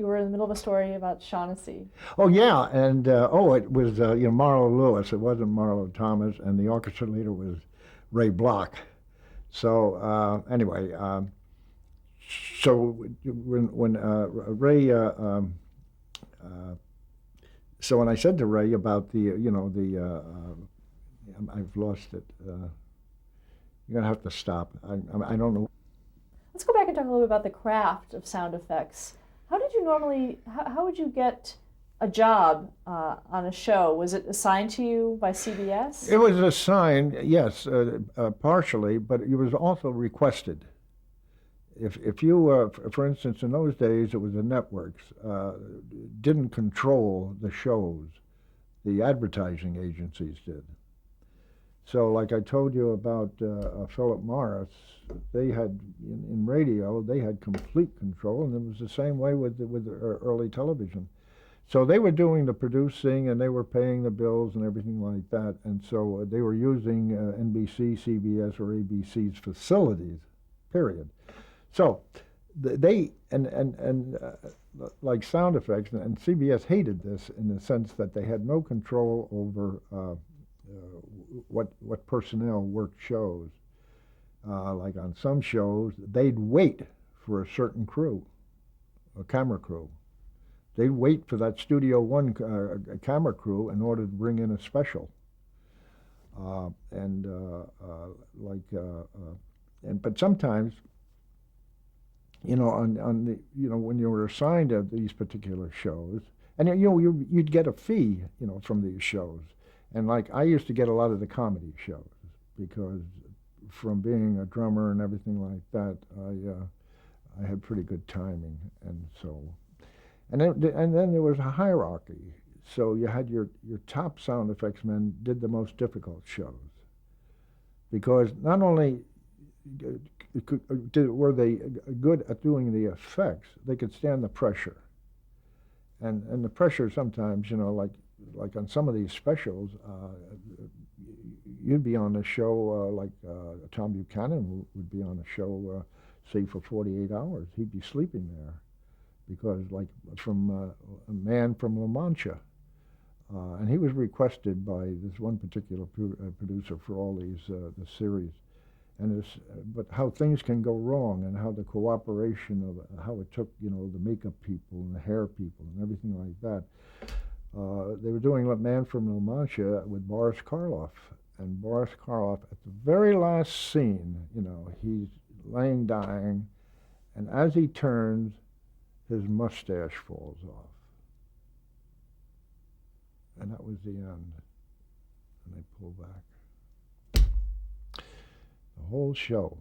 were in the middle of a story about Shaughnessy. Oh yeah, and it was Marlo Lewis. It wasn't Marlo Thomas, and the orchestra leader was Ray Block. So anyway, so when Ray, uh, so when I said to Ray about I've lost it. You're gonna have to stop. I don't know. Let's go back and talk a little bit about the craft of sound effects. How would you get a job on a show? Was it assigned to you by CBS? It was assigned, yes, partially, but it was also requested. If you, for instance, in those days, it was the networks didn't control the shows. The advertising agencies did. So, like I told you about Philip Morris, they had in radio they had complete control, and it was the same way with early television. So they were doing the producing, and they were paying the bills and everything like that. And so they were using NBC, CBS, or ABC's facilities. Period. So they like sound effects, and CBS hated this in the sense that they had no control over what personnel worked shows. Like on some shows, they'd wait for a certain crew, a camera crew. They'd wait for that Studio One camera crew in order to bring in a special. But sometimes, on the when you were assigned to these particular shows, and you'd get a fee, from these shows. And like I used to get a lot of the comedy shows because from being a drummer and everything like that, I had pretty good timing, and so, and then there was a hierarchy. So you had your top sound effects men did the most difficult shows because not only were they good at doing the effects, they could stand the pressure, and the pressure sometimes, like on some of these specials, you'd be on a show Tom Buchanan would be on a show, say for 48 hours. He'd be sleeping there because, like, from a man from La Mancha, and he was requested by this one particular producer for all these the series, and but how things can go wrong and how the cooperation of how it took the makeup people and the hair people and everything like that. They were doing Man from La Mancha with Boris Karloff. And Boris Karloff, at the very last scene, he's laying dying, and as he turns, his mustache falls off. And that was the end. And they pull back. The whole show,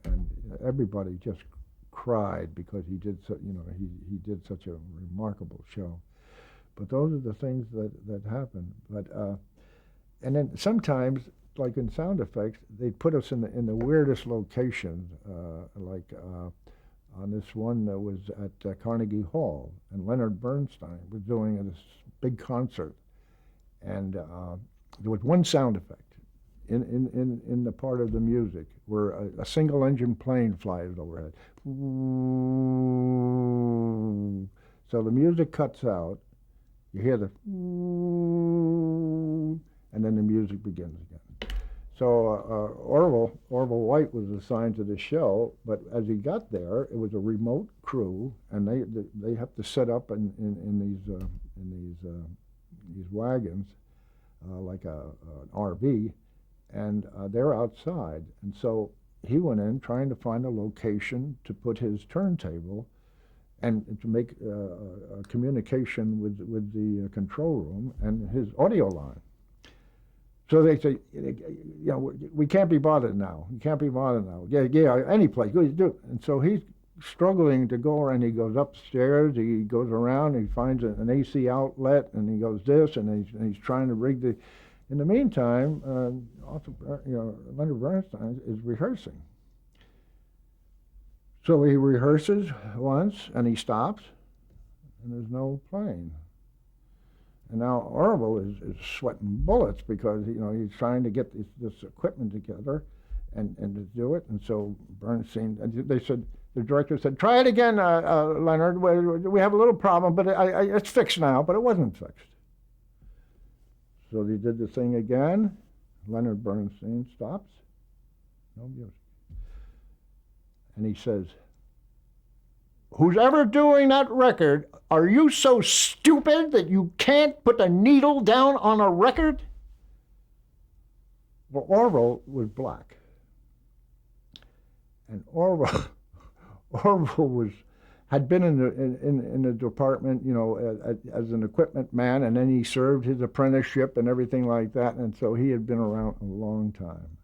and everybody just cried because he did he did such a remarkable show. But those are the things that happen. But and then sometimes, like in sound effects, they'd put us in the weirdest locations, on this one that was at Carnegie Hall, and Leonard Bernstein was doing this big concert, and there was one sound effect in the part of the music where a single engine plane flies overhead. So the music cuts out. You hear the, and then the music begins again. So Orville White was assigned to the show, but as he got there, it was a remote crew, and they have to set up in these wagons, like an RV, and they're outside. And so he went in trying to find a location to put his turntable and to make a communication with the control room and his audio line. So they say, we can't be bothered now. You can't be bothered now. Yeah, any place. Go do it. And so he's struggling to go, and he goes upstairs. He goes around. He finds an AC outlet, and he goes this, and he's trying to rig the. In the meantime, Leonard Bernstein is rehearsing. So he rehearses once, and he stops, and there's no plane. And now Orville is sweating bullets because he's trying to get this equipment together and to do it. And so Bernstein, they said, the director said, "Try it again, Leonard. We have a little problem, but it's fixed now." But it wasn't fixed. So they did the thing again. Leonard Bernstein stops. No music. And he says, "Who's ever doing that record, are you so stupid that you can't put the needle down on a record?" Well, Orville was black. And Orville had been in the department, as an equipment man, and then he served his apprenticeship and everything like that, and so he had been around a long time.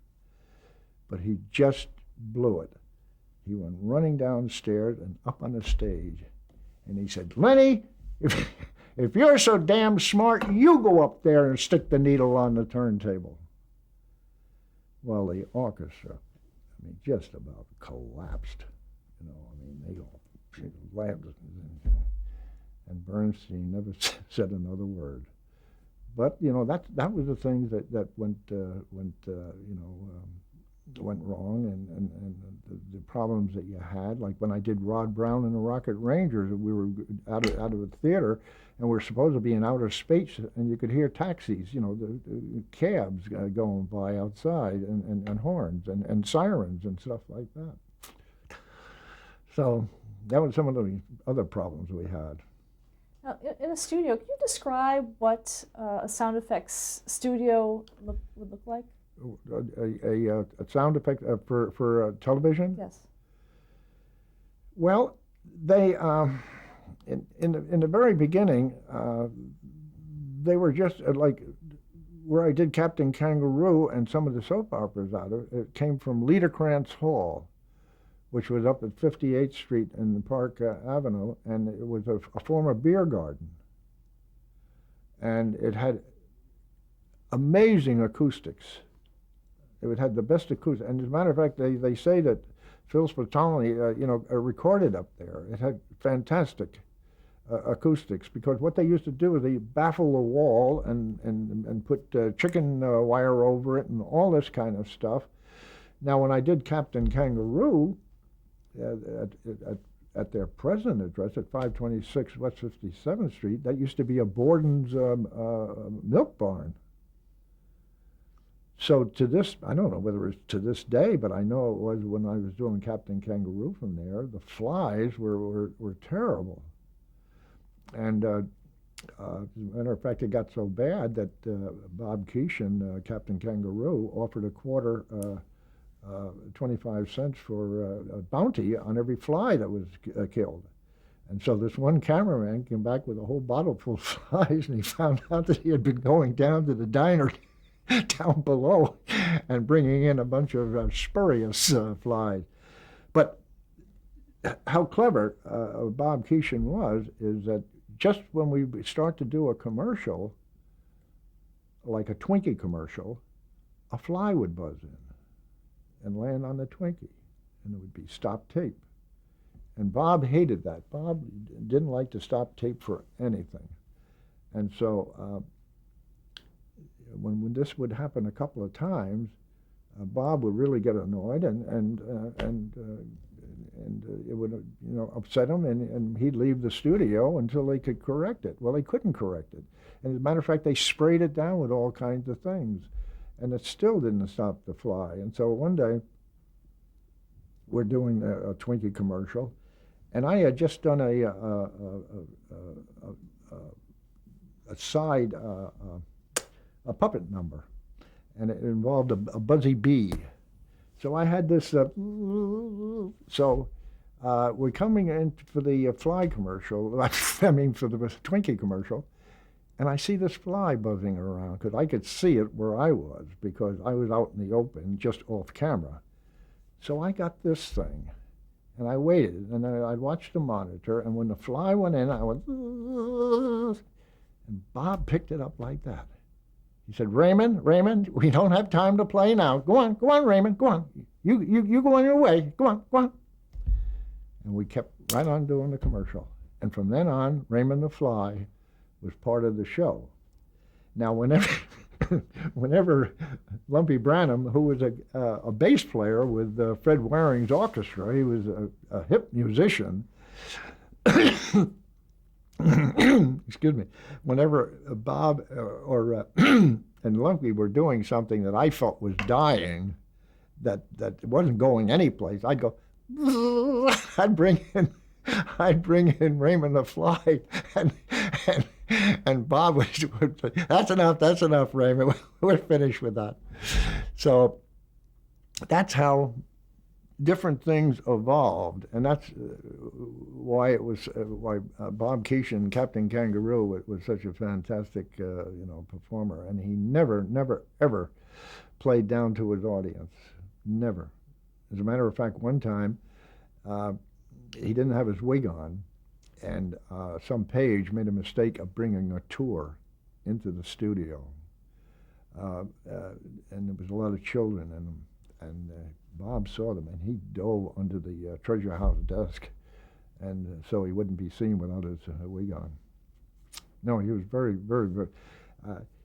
But he just blew it. He went running downstairs and up on the stage, and he said, "Lenny, if you're so damn smart, you go up there and stick the needle on the turntable." Well, the orchestra, just about collapsed. They all laughed, and Bernstein never said another word. But that was the things that went wrong, and the problems that you had. Like when I did Rod Brown and the Rocket Rangers, we were out of the theater, and we're supposed to be in outer space, and you could hear taxis, the cabs going by outside, and horns and sirens and stuff like that. So that was some of the other problems we had. Now, in a studio, can you describe what a sound effects studio would look like? A sound effect for television? Yes. Well, they in the very beginning, they were just like where I did Captain Kangaroo and some of the soap operas out of. It came from Liederkrantz Hall, which was up at 58th Street in Park Avenue, and it was a former beer garden. And it had amazing acoustics. It had the best acoustics. And as a matter of fact, they say that Phil Spitali, recorded up there. It had fantastic acoustics, because what they used to do is they baffle the wall and put chicken wire over it and all this kind of stuff. Now, when I did Captain Kangaroo, at their present address at 526 West 57th Street, that used to be a Borden's milk barn. So to this, I don't know whether it's to this day, but I know it was when I was doing Captain Kangaroo from there. The flies were terrible. And as a matter of fact, it got so bad that Bob Keeshan, Captain Kangaroo, offered a quarter 25 cents for a bounty on every fly that was killed. And so this one cameraman came back with a whole bottle full of flies, and he found out that he had been going down to the diner down below and bringing in a bunch of spurious flies. But how clever Bob Keeshan was is that just when we start to do a commercial, like a Twinkie commercial, a fly would buzz in and land on the Twinkie, and it would be stop tape. And Bob hated that. Bob didn't like to stop tape for anything. And so when this would happen a couple of times, Bob would really get annoyed, and it would upset him, and he'd leave the studio until they could correct it. Well, they couldn't correct it. And as a matter of fact, they sprayed it down with all kinds of things, and it still didn't stop the fly. And so one day, we're doing a Twinkie commercial, and I had just done a side a puppet number, and it involved a buzzy bee. So I had this. So we're coming in for the fly commercial. I mean, for the Twinkie commercial, and I see this fly buzzing around because I could see it where I was because I was out in the open, just off camera. So I got this thing, and I waited, and I watched the monitor, and when the fly went in, I went, and Bob picked it up like that. He said, Raymond, we don't have time to play now. Go on, Raymond, go on. You go on your way. Go on. And we kept right on doing the commercial. And from then on, Raymond the Fly was part of the show. Now, whenever whenever Lumpy Branham, who was a bass player with Fred Waring's orchestra, he was a hip musician. Excuse me. Whenever Bob or and Lumpy were doing something that I felt was dying, that wasn't going anyplace, I'd go. I'd bring in Raymond the Fly, and and Bob would say, that's enough, Raymond. We're finished with that. So that's how different things evolved, and that's why it was why Bob Keeshan, Captain Kangaroo, was such a fantastic performer, and he never ever played down to his audience, never. As a matter of fact, one time he didn't have his wig on, and some page made a mistake of bringing a tour into the studio, and there was a lot of children in them, and Bob saw them, and he dove under the treasure house desk, and so he wouldn't be seen without his wig on. No, he was very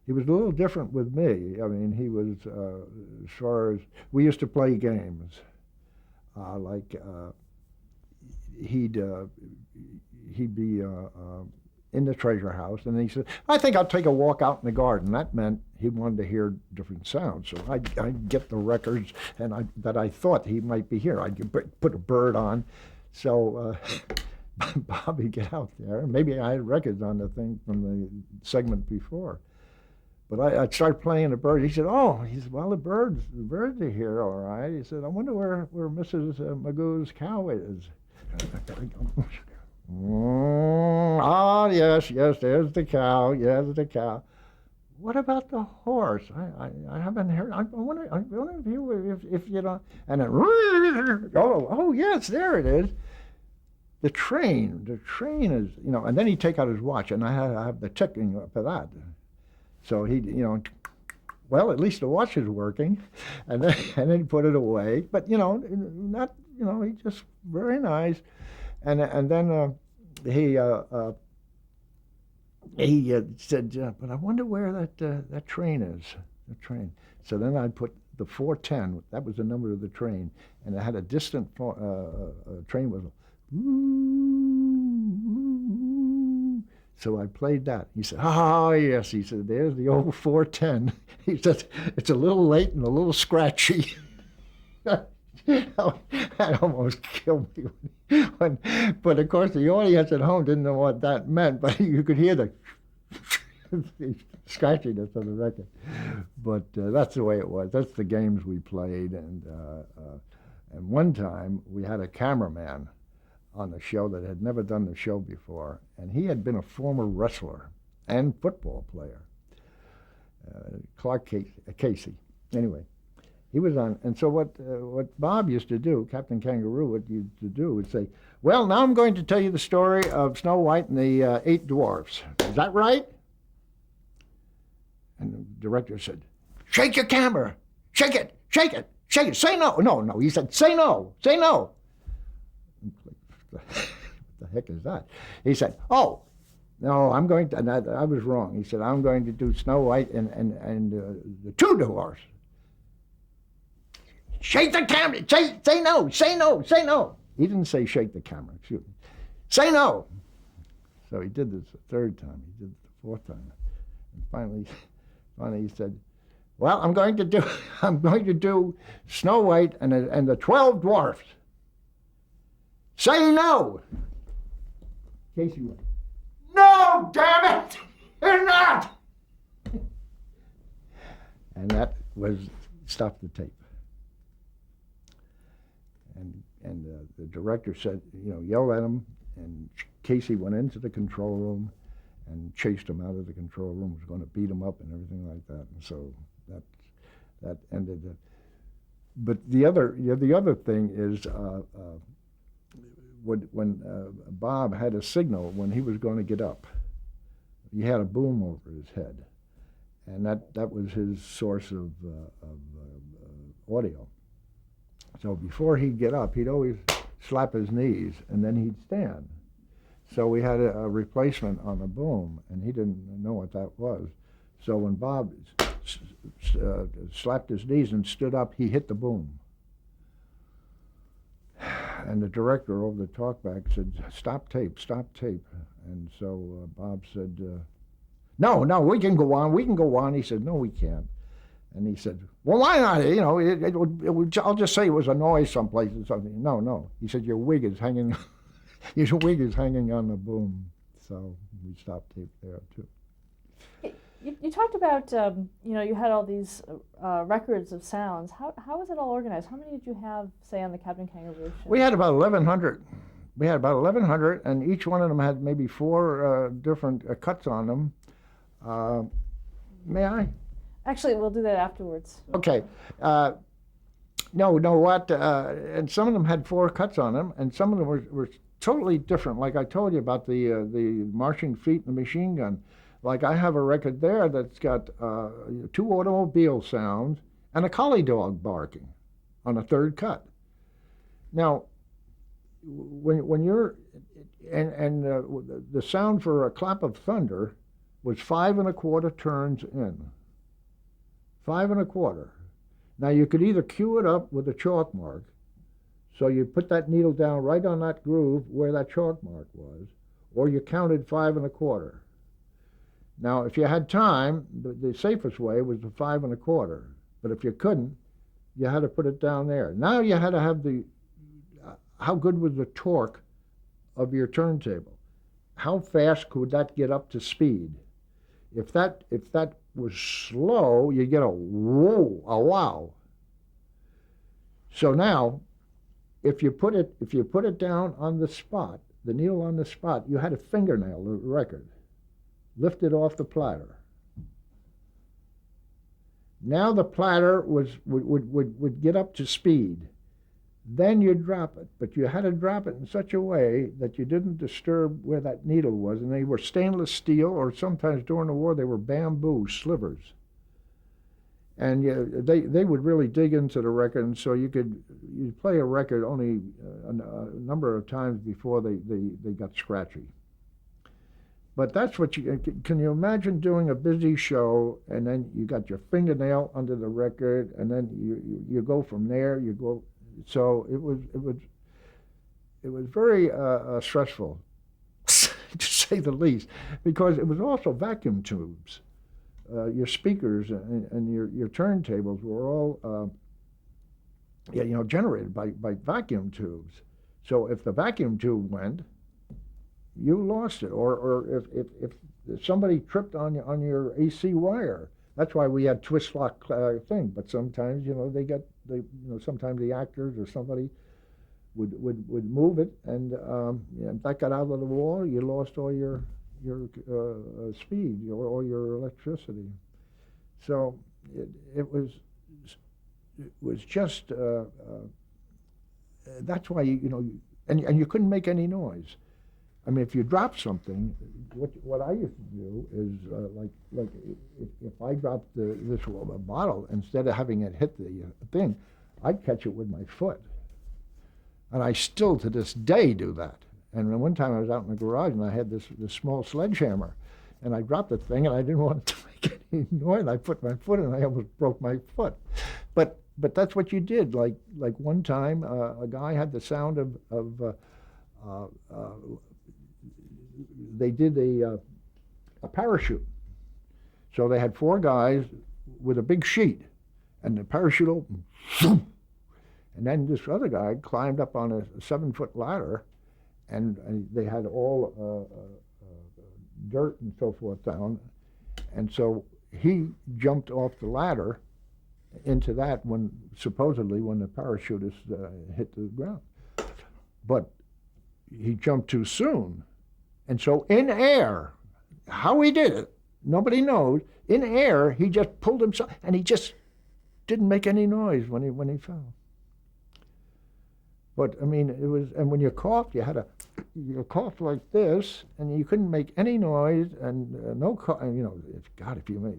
he was a little different with me. I mean, he was, as far as, we used to play games, he'd be in the treasure house, and he said, I think I'll take a walk out in the garden. That meant he wanted to hear different sounds. So I'd get the records that I thought he might be here. I'd put a bird on. So Bobby get out there. Maybe I had records on the thing from the segment before. But I'd start playing the bird. He said, well, the birds are here, all right. He said, I wonder where Mrs. Magoo's cow is. Yes, there's the cow. Yes, the cow. What about the horse? I haven't heard. I wonder if you know. And then, yes, there it is. The train is, and then he'd take out his watch, and I have the ticking for that. So he, well, at least the watch is working, and then he put it away. But not, he just very nice, and then he said, but I wonder where that train is. The train. So then I'd put the 410. That was the number of the train, and it had a distant train whistle. So I played that. He said, yes. He said, there's the old 410. He said, it's a little late and a little scratchy. That almost killed me. But of course, the audience at home didn't know what that meant, but you could hear the scratchiness of the record. But that's the way it was. That's the games we played. And one time, we had a cameraman on the show that had never done the show before, and he had been a former wrestler and football player, Clark Casey. Anyway, he was on, and so what Bob used to do, Captain Kangaroo, what used to do would say, well, now I'm going to tell you the story of Snow White and the 8 dwarfs. Is that right? And the director said, shake your camera, shake it, say no. No, he said, say no. What the heck is that? He said, no, I'm going to, and I was wrong. He said, I'm going to do Snow White and the 2 dwarfs. Shake the camera, say no. He didn't say shake the camera, excuse me. Say no. So he did this the 3rd time, he did it the 4th time. And finally he said, well, I'm going to do Snow White and the 12 dwarfs. Say no! Casey went, no, damn it! You're not! And that was, stop the tape. And the director said, yelled at him, and Casey went into the control room and chased him out of the control room, was going to beat him up and everything like that. And so that ended it. But the other thing is, when Bob had a signal when he was going to get up, he had a boom over his head, and that was his source of audio. So before he'd get up, he'd always slap his knees, and then he'd stand. So we had a replacement on the boom, and he didn't know what that was. So when Bob slapped his knees and stood up, he hit the boom. And the director over the talkback said, stop tape, stop tape. And so Bob said, no, we can go on, we can go on. He said, no, we can't. And he said, well, why not? You know, I'll just say it was a noise someplace or something. No. He said, your wig is hanging, your wig is hanging on the boom. So we stopped tape there, too. You talked about, you had all these records of sounds. How was it all organized? How many did you have, say, on the Captain Kangaroo show? We had about 1,100. We had about 1,100, and each one of them had maybe 4 different cuts on them. May I? Actually, we'll do that afterwards. Okay. And some of them had 4 cuts on them, and some of them were totally different. Like I told you about the marching feet and the machine gun. Like I have a record there that's got 2 automobile sounds and a collie dog barking on a 3rd cut. Now, when you're the sound for a clap of thunder was 5 1/4 turns in. 5 1/4. Now you could either cue it up with a chalk mark, so you put that needle down right on that groove where that chalk mark was, or you counted 5 1/4. Now, if you had time, the safest way was the 5 1/4. But if you couldn't, you had to put it down there. Now you had to have how good was the torque of your turntable? How fast could that get up to speed? If that was slow, you get a whoa, a wow. So now, if you put it down on the spot, the needle on the spot, you had a fingernail the record. Lift it off the platter. Now the platter would get up to speed. Then you drop it, but you had to drop it in such a way that you didn't disturb where that needle was. And they were stainless steel, or sometimes during the war they were bamboo slivers. And they would really dig into the record, and so you'd play a record only a number of times before they got scratchy. But that's what can you imagine doing a busy show, and then you got your fingernail under the record, and then you go from there, you go. So it was very stressful, to say the least, because it was also vacuum tubes. Your speakers and your turntables were all generated by vacuum tubes. So if the vacuum tube went, you lost it. Or if somebody tripped on your AC wire, that's why we had twist lock thing. But sometimes sometimes the actors or somebody would move it, and if that got out of the wall, you lost all your speed or your electricity. So it was just that's why and you couldn't make any noise. I mean, if you drop something, what I used to do is like if I dropped this bottle, instead of having it hit the thing, I'd catch it with my foot, and I still to this day do that. And one time I was out in the garage and I had this small sledgehammer, and I dropped the thing and I didn't want it to make any noise. I put my foot in and I almost broke my foot. But that's what you did. Like one time a guy had the sound of they did a parachute. So they had 4 guys with a big sheet, and the parachute opened, and then this other guy climbed up on a 7-foot ladder, and they had all dirt and so forth down, and so he jumped off the ladder into that supposedly when the parachutist hit the ground. But he jumped too soon. And so in air, how he did it, nobody knows. In air, he just pulled himself, and he just didn't make any noise when he fell. But I mean, it was, and when you coughed, you coughed like this, and you couldn't make any noise, and no, if you make,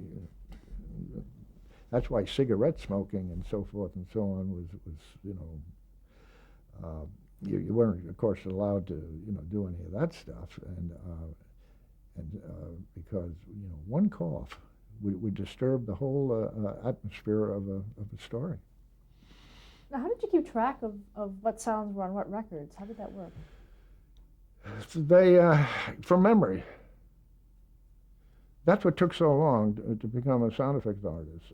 that's why cigarette smoking and so forth and so on was you weren't, of course, allowed to do any of that stuff, and because one cough would disturb the whole atmosphere of a story. Now, how did you keep track of what sounds were on what records? How did that work? They, from memory. That's what took so long to become a sound effects artist.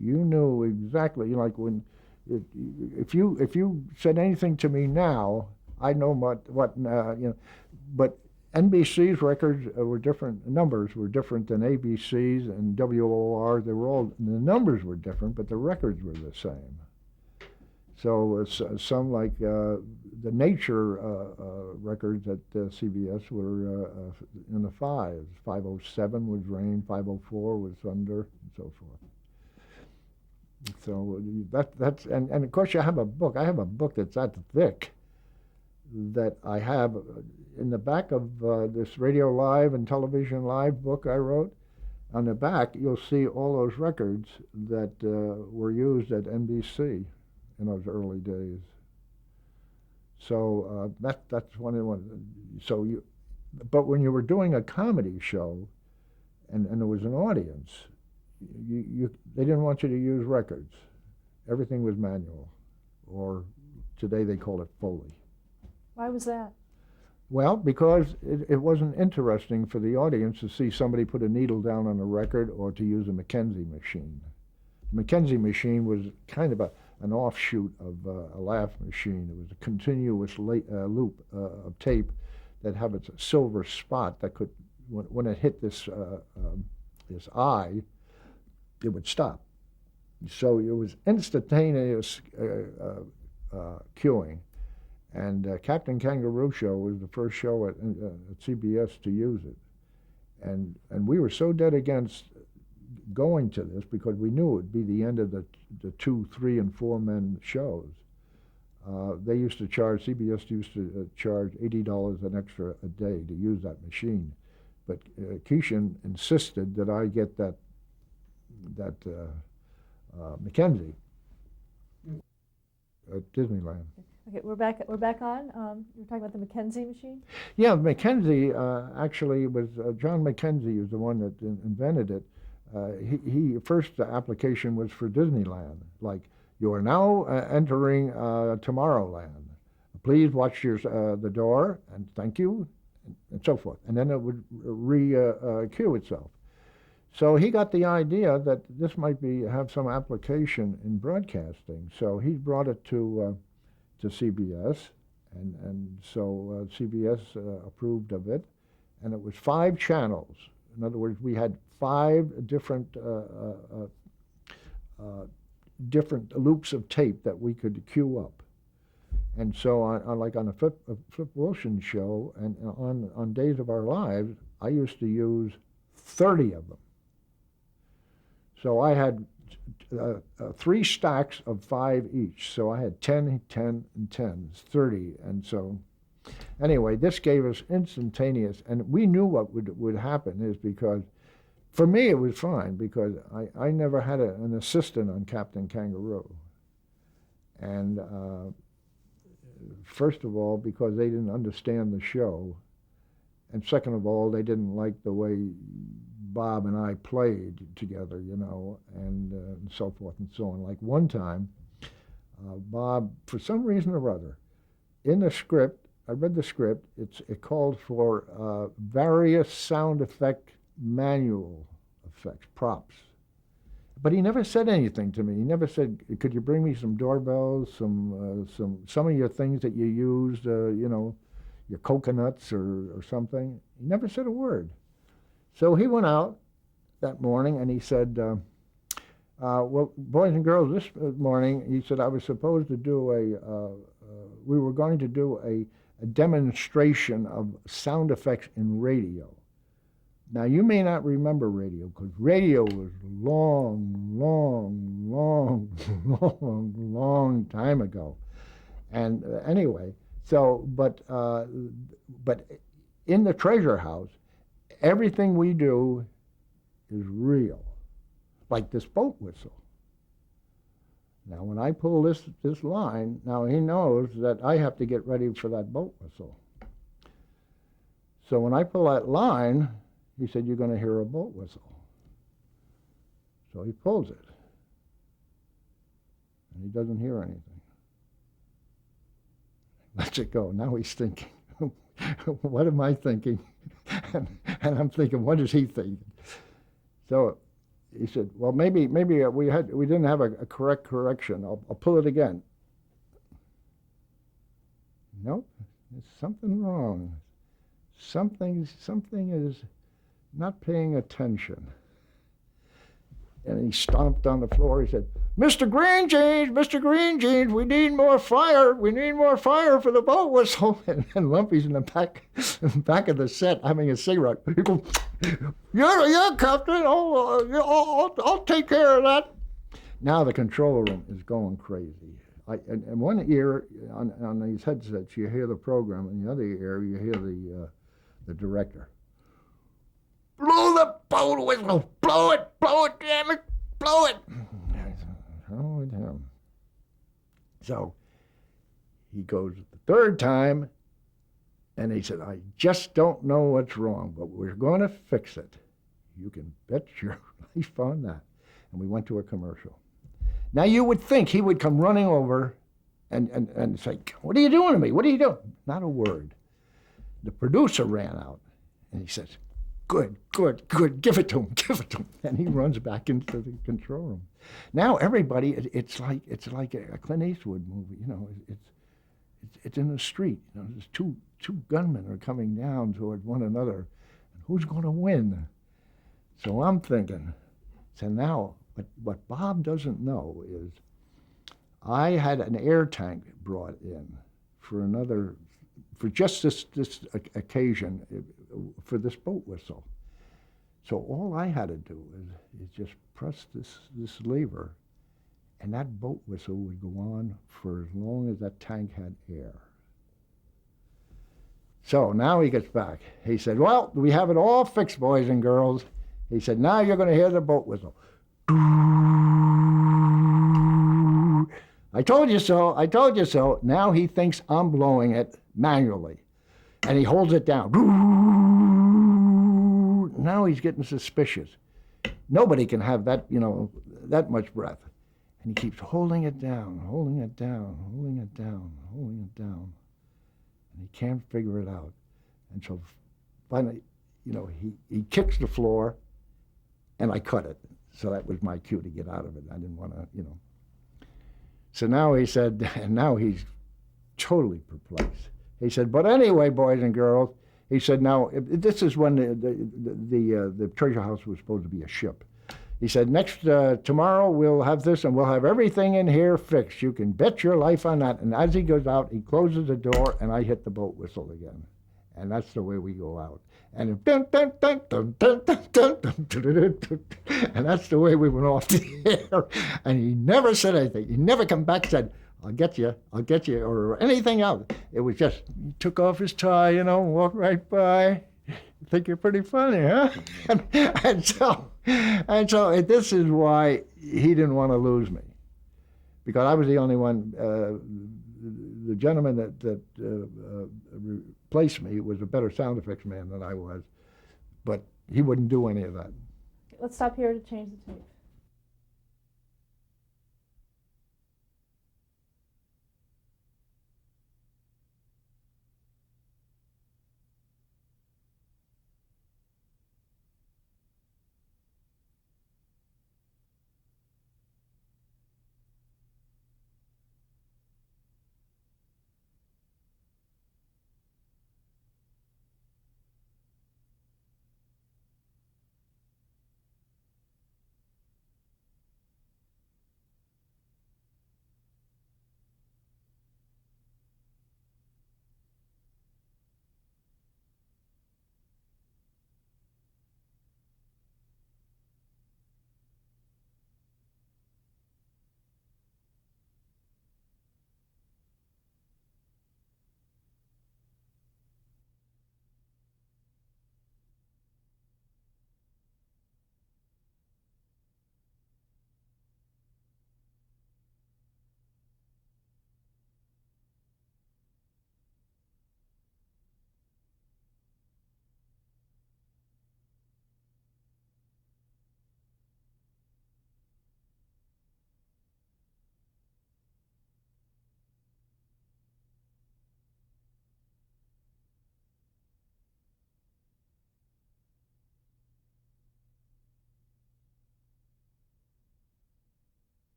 You knew exactly, like when, if you said anything to me now, I know but NBC's records were different, numbers were different than ABC's and WOR. They were all, the numbers were different, but the records were the same. So some like the nature records at CBS were in the fives. 507 was rain, 504 was thunder, and so forth. So that's and of course you have a book. I have a book that's that thick that I have in the back of this Radio Live and Television Live book I wrote. On the back, you'll see all those records that were used at NBC in those early days. So that's one of the ones. So but when you were doing a comedy show, and there was an audience, they didn't want you to use records. Everything was manual, or today they call it Foley. Why was that? Well, because it wasn't interesting for the audience to see somebody put a needle down on a record or to use a Mackenzie machine. The Mackenzie machine was kind of an offshoot of a laugh machine. It was a continuous loop of tape that had a silver spot that could, when it hit this eye, it would stop. So it was instantaneous cueing. And Captain Kangaroo Show was the first show at CBS to use it. And we were so dead against going to this because we knew it would be the end of the 2, 3, and 4 men shows. CBS used to charge $80 an extra a day to use that machine. But Keeshan insisted that I get that Mackenzie at Disneyland. Okay, we're back on. You're talking about the Mackenzie machine? Yeah, Mackenzie actually was, John Mackenzie is the one that invented it. First application was for Disneyland, like, you are now entering Tomorrowland. Please watch the door, and thank you, and so forth. And then it would cue itself. So he got the idea that this might have some application in broadcasting. So he brought it to CBS, and so CBS approved of it, and it was 5 channels. In other words, we had 5 different loops of tape that we could cue up. And so on a Flip Wilson show and on Days of Our Lives, I used to use 30 of them. So I had 3 stacks of 5 each. So I had 10, 10, and 10, 30. And so anyway, this gave us instantaneous, and we knew what would happen is because, for me it was fine because I never had an assistant on Captain Kangaroo. And first of all, because they didn't understand the show, and second of all, they didn't like the way Bob and I played together, and so forth and so on. Like one time, Bob, for some reason or other, in the script, I read the script, it called for various sound effect manual effects, props. But he never said anything to me. He never said, could you bring me some doorbells, some of your things that you used, your coconuts or something. He never said a word. So he went out that morning and he said, well, boys and girls, this morning, he said, I was supposed to do we were going to do a demonstration of sound effects in radio. Now, you may not remember radio, because radio was long time ago. And anyway, so, but in the treasure house, everything we do is real, like this boat whistle. Now, when I pull this line, now he knows that I have to get ready for that boat whistle. So when I pull that line, he said, you're going to hear a boat whistle. So he pulls it, and he doesn't hear anything. Lets it go. Now he's thinking, what am I thinking? and I'm thinking, what is he thinking? So he said, well, maybe we didn't have a correct correction. I'll pull it again. Nope, there's something wrong. Something is not paying attention. And he stomped on the floor. He said, Mr. Green Jeans, we need more fire. We need more fire for the boat whistle. And Lumpy's in the back of the set having a cigarette. He goes, yeah, Captain, I'll take care of that. Now the control room is going crazy. In one ear, on these headsets, you hear the program. In the other ear, you hear the director. Blow the boat whistle! Blow it, damn it! Blow it! Oh, damn. So he goes the third time, and he said, I just don't know what's wrong, but we're going to fix it. You can bet your life on that. And we went to a commercial. Now you would think he would come running over and say, what are you doing to me? What are you doing? Not a word. The producer ran out, and he says, Good, give it to him. And he runs back into the control room. Now everybody, it's like a Clint Eastwood movie, you know, it's in the street. You know, there's two gunmen are coming down toward one another, and who's going to win? So I'm thinking, so now, what Bob doesn't know is I had an air tank brought in for just this occasion, for this boat whistle. So all I had to do is just press this lever, and that boat whistle would go on for as long as that tank had air. So now he gets back. He said, well, we have it all fixed, boys and girls. He said, now you're going to hear the boat whistle. I told you so. Now he thinks I'm blowing it manually, and he holds it down. Now he's getting suspicious. Nobody can have that, you know, that much breath. And he keeps holding it down. And he can't figure it out. And so finally, you know, he kicks the floor, and I cut it. So that was my cue to get out of it. I didn't want to, you know. So now he said, and now he's totally perplexed. He said, but anyway, boys and girls, he said, now, this is when the treasure house was supposed to be a ship. He said, tomorrow we'll have this, and we'll have everything in here fixed. You can bet your life on that. And as he goes out, he closes the door, and I hit the boat whistle again. And that's the way we go out. And dun, dun, dun, dun, dun, dun, dun, dun, dun, dun, dun, and that's the way we went off the air. And he never said anything. He never come back and said, I'll get you, or anything else. It was just, he took off his tie, you know, walked right by. Think you're pretty funny, huh? and so this is why he didn't want to lose me, because I was the only one. The gentleman that replaced me was a better sound effects man than I was, but he wouldn't do any of that. Let's stop here to change the tape.